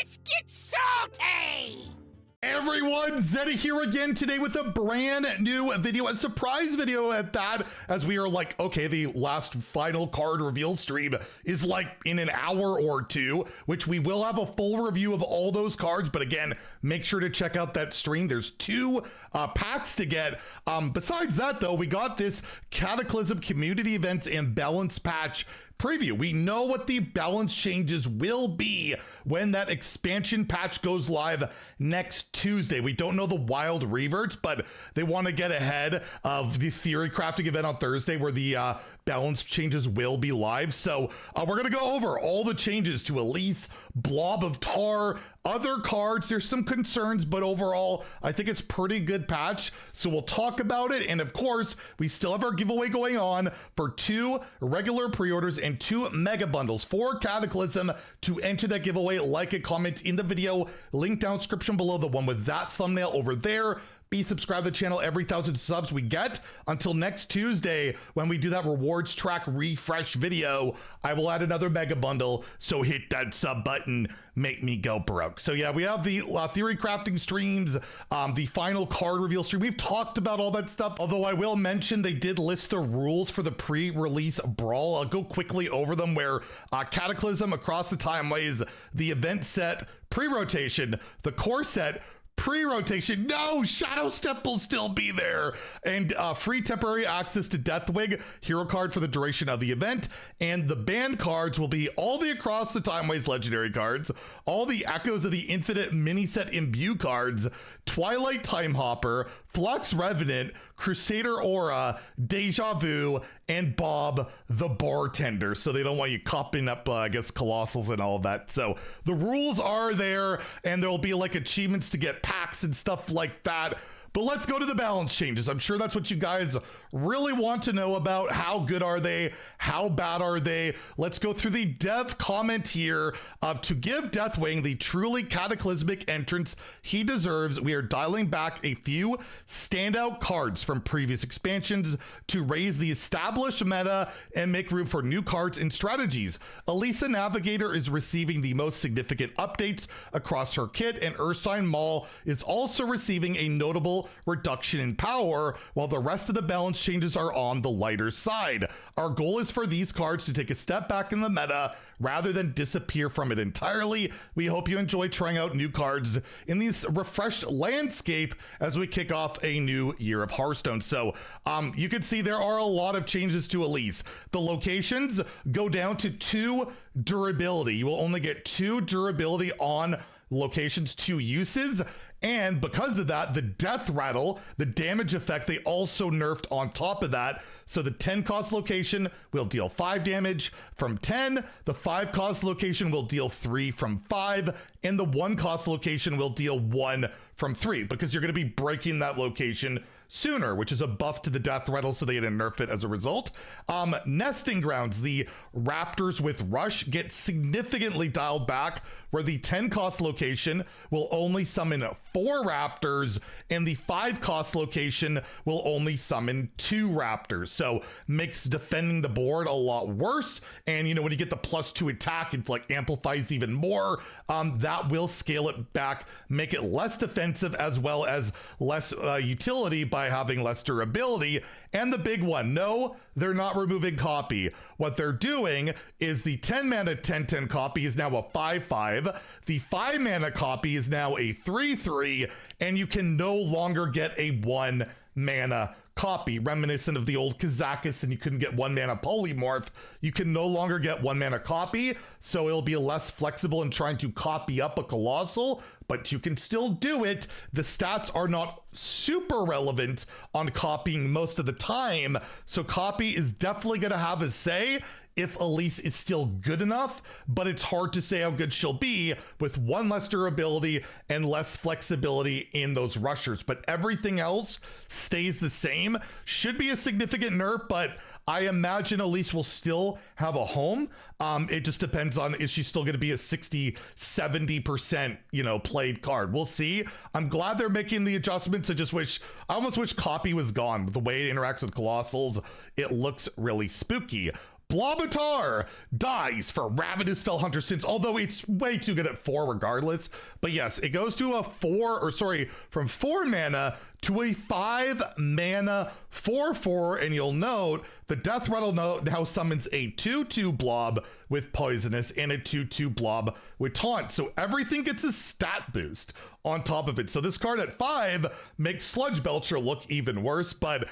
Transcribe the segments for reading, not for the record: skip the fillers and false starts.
Let's get salty! Everyone, Zeddy here again today with a brand new video, a surprise video at that, as we are like, okay, the last final card reveal stream is like in an hour or two, which we will have a full review of all those cards. But again, make sure to check out that stream. There's two packs to get. Besides that, though, we got this Cataclysm community events and balance patch preview. We know what the balance changes will be when that expansion patch goes live next Tuesday. We don't know the wild reverts, but they want to get ahead of the theory crafting event on Thursday where the balance changes will be live. So we're going to go over all the changes to Elise, Blob of Tar, other cards. There's some concerns, but overall, I think it's pretty good patch. So we'll talk about it. And of course, we still have our giveaway going on for 2 regular pre-orders and 2 mega bundles for Cataclysm. To enter that giveaway, like and comment in the video, link down description below, the one with that thumbnail over there. Be subscribed to the channel. Every 1,000 subs we get until next Tuesday when we do that rewards track refresh video, I will add another mega bundle. So hit that sub button, make me go broke. So yeah, we have the theory crafting streams, the final card reveal stream. We've talked about all that stuff, although I will mention they did list the rules for the pre-release brawl. I'll go quickly over them, where Cataclysm across the timeways, the event set pre-rotation, the core set pre-rotation, no, Shadow Step will still be there, and free temporary access to Deathwing hero card for the duration of the event. And the banned cards will be all the Across the Timeways legendary cards, all the Echoes of the Infinite mini set imbue cards, Twilight Time Hopper, Flux Revenant, Crusader Aura, Deja Vu, and Bob the Bartender. So they don't want you copping up, I guess, Colossals and all of that. So the rules are there, and there'll be like achievements to get packs and stuff like that. But let's go to the balance changes. I'm sure that's what you guys really want to know about. How good are they? How bad are they? Let's go through the dev comment here of to give Deathwing the truly cataclysmic entrance he deserves. We are dialing back a few standout cards from previous expansions to raise the established meta and make room for new cards and strategies. Elise the Navigator is receiving the most significant updates across her kit, and Ursine Maul is also receiving a notable reduction in power, while the rest of the balance changes are on the lighter side. Our goal is for these cards to take a step back in the meta rather than disappear from it entirely. We hope you enjoy trying out new cards in this refreshed landscape as we kick off a new year of Hearthstone. So you can see there are a lot of changes to Elise. The locations go down to 2 durability. You will only get 2 durability on locations, 2 uses. And because of that, the death rattle, the damage effect, they also nerfed on top of that. So the 10 cost location will deal 5 damage from 10. The 5 cost location will deal 3 from 5. And the 1 cost location will deal 1 from 3, because you're going to be breaking that location sooner, which is a buff to the death rattle, so they had to nerf it as a result. Nesting grounds, the raptors with rush get significantly dialed back, where the 10 cost location will only summon 4 raptors and the 5 cost location will only summon 2 raptors. So makes defending the board a lot worse. And you know, when you get the +2 attack, it like amplifies even more. That will scale it back, make it less defensive as well as less utility by having less durability. And the big one, no, they're not removing copy. What they're doing is the 10 mana 10/10 copy is now a 5/5. The 5 mana copy is now a 3/3, and you can no longer get a 1 mana copy, reminiscent of the old Kazakus, and you couldn't get 1 mana polymorph. You can no longer get 1 mana copy, so it'll be less flexible in trying to copy up a Colossal, but you can still do it. The stats are not super relevant on copying most of the time, so copy is definitely going to have a say if Elise is still good enough, but it's hard to say how good she'll be with 1 less durability and less flexibility in those rushers. But everything else stays the same. Should be a significant nerf, but I imagine Elise will still have a home. It just depends on, is she still going to be a 60-70%, you know, played card? We'll see. I'm glad they're making the adjustments. I almost wish copy was gone. The way it interacts with Colossals, it looks really spooky. Blob of Tar dies for Ravenous Fellhunter Sins, although it's way too good at 4 regardless. But yes, it goes to from 4 mana to a 5 mana 4/4, and you'll note the Death Rattle now summons a 2/2 blob with poisonous and a 2/2 blob with taunt. So everything gets a stat boost on top of it. So this card at 5 makes Sludge Belcher look even worse, but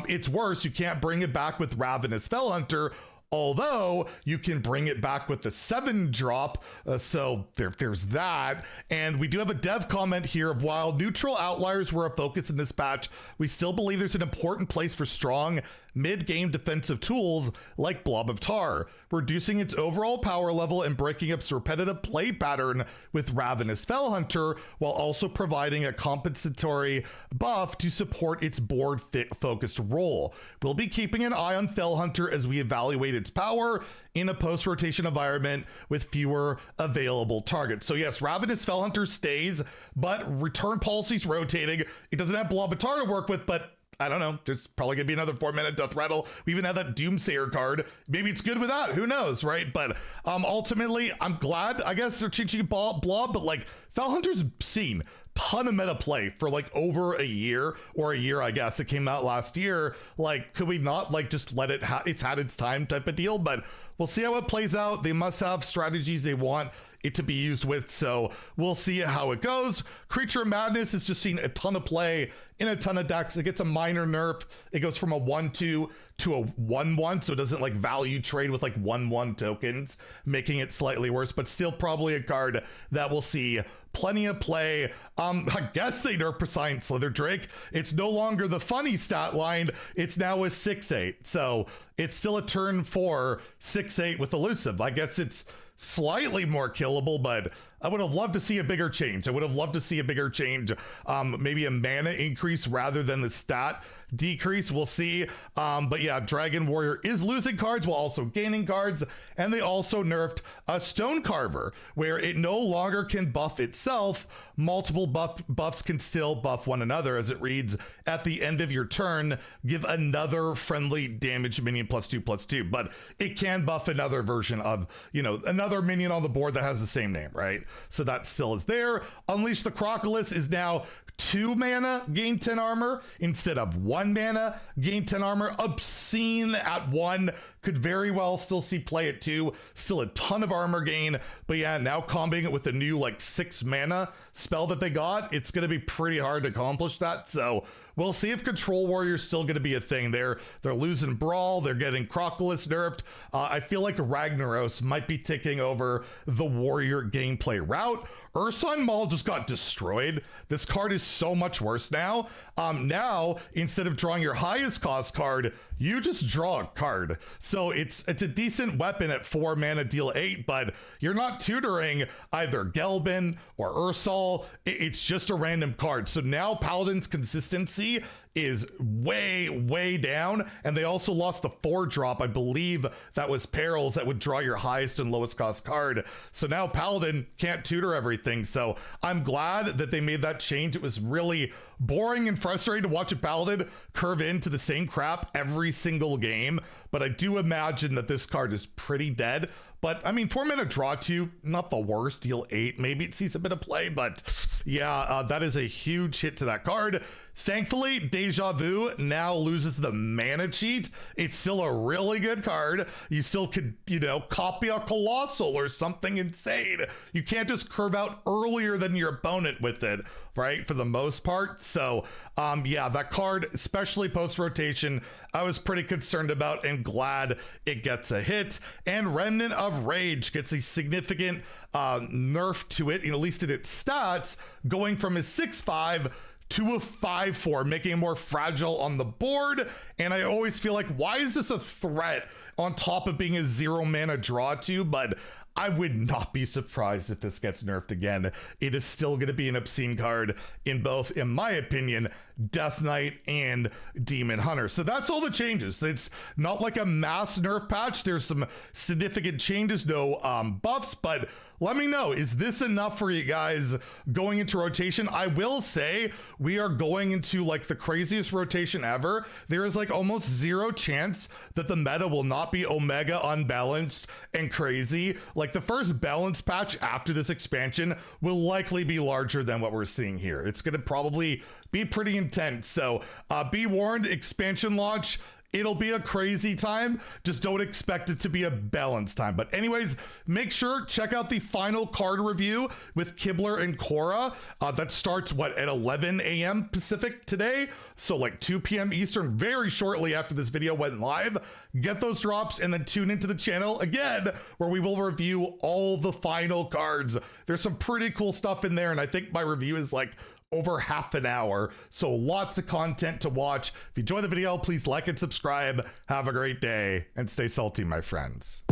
it's worse. You can't bring it back with Ravenous Fellhunter, although you can bring it back with the 7-drop, so there's that. And we do have a dev comment here of, while neutral outliers were a focus in this patch, we still believe there's an important place for strong mid-game defensive tools like Blob of Tar, reducing its overall power level and breaking up its repetitive play pattern with Ravenous Fellhunter, while also providing a compensatory buff to support its board-focused role. We'll be keeping an eye on Fellhunter as we evaluate its power in a post-rotation environment with fewer available targets. So yes, Ravenous Fellhunter stays, but return policy's rotating. It doesn't have Blob of Tar to work with, but I don't know. There's probably gonna be another 4-mana Death Rattle. We even have that Doomsayer card. Maybe it's good with that. Who knows, right? But ultimately, I'm glad, I guess, they're changing Blob, but like, Fellhunter's seen ton of meta play for like over a year, or a year, I guess. It came out last year. Like, could we not like just let it, it's had its time type of deal? But we'll see how it plays out. They must have strategies they want it to be used with, so we'll see how it goes. Creature Madness has just seen a ton of play in a ton of decks. It gets a minor nerf. It goes from a 1/2 to a 1/1, so it doesn't like value trade with like 1/1 tokens, making it slightly worse, but still probably a card that will see plenty of play. I guess they nerf Prescient Slither Drake. It's no longer the funny stat line. It's now a 6/8, so it's still a turn 4 6/8 with elusive. I guess it's slightly more killable, but I would have loved to see a bigger change. I would have loved to see a bigger change, maybe a mana increase rather than the stat decrease. We'll see. But yeah, Dragon Warrior is losing cards while also gaining cards, and they also nerfed a Stone Carver, where it no longer can buff itself. Multiple buffs can still buff one another, as it reads, at the end of your turn, give another friendly damage minion +2/+2, but it can buff another version of, another minion on the board that has the same name, right? So that still is there. Unleash the Crocolus is now 2 mana, gain 10 armor instead of 1 mana, gain 10 armor. Obscene at 1, could very well still see play at 2, still a ton of armor gain. But yeah, now comboing it with the new like 6 mana spell that they got, it's going to be pretty hard to accomplish that. So we'll see if Control Warrior's still going to be a thing. They're losing Brawl, they're getting Crocolus nerfed. I feel like Ragnaros might be taking over the Warrior gameplay route. Ursun Maul just got destroyed. This card is so much worse now. Now, instead of drawing your highest cost card, you just draw a card. So it's a decent weapon at 4 mana, deal 8, but you're not tutoring either Gelbin or Ursal. It's just a random card. So now Paladin's consistency is way down, and they also lost the 4-drop. I believe that was Perils that would draw your highest and lowest cost card. So now Paladin can't tutor everything. So I'm glad that they made that change. It was really boring and frustrating to watch a Paladin curve into the same crap every single game, but I do imagine that this card is pretty dead. But I mean, 4 mana draw 2, not the worst, deal 8, maybe it sees a bit of play, but yeah, that is a huge hit to that card. Thankfully, Deja Vu now loses the mana cheat. It's still a really good card. You still could, copy a Colossal or something insane. You can't just curve out earlier than your opponent with it, right? For the most part. So, yeah, that card, especially post-rotation, I was pretty concerned about and glad it gets a hit. And Remnant of Rage gets a significant nerf to it, at least in its stats, going from a 6/5 to a 5/4, making it more fragile on the board. And I always feel like, why is this a threat on top of being a 0 mana draw 2? But I would not be surprised if this gets nerfed again. It is still going to be an obscene card in both, in my opinion, Death Knight and Demon Hunter. So that's all the changes. It's not like a mass nerf patch. There's some significant changes, no buffs, but let me know, is this enough for you guys going into rotation? I will say we are going into like the craziest rotation ever. There is like almost zero chance that the meta will not be Omega unbalanced and crazy. Like the first balance patch after this expansion will likely be larger than what we're seeing here. It's going to probably be pretty intense. So be warned, expansion launch, it'll be a crazy time. Just don't expect it to be a balanced time. But anyways, make sure, check out the final card review with Kibler and Cora. That starts, what, at 11 a.m. Pacific today? So like 2 p.m. Eastern, very shortly after this video went live. Get those drops and then tune into the channel again, where we will review all the final cards. There's some pretty cool stuff in there, and I think my review is like over half an hour. So lots of content to watch. If you enjoyed the video, please like and subscribe. Have a great day and stay salty, my friends.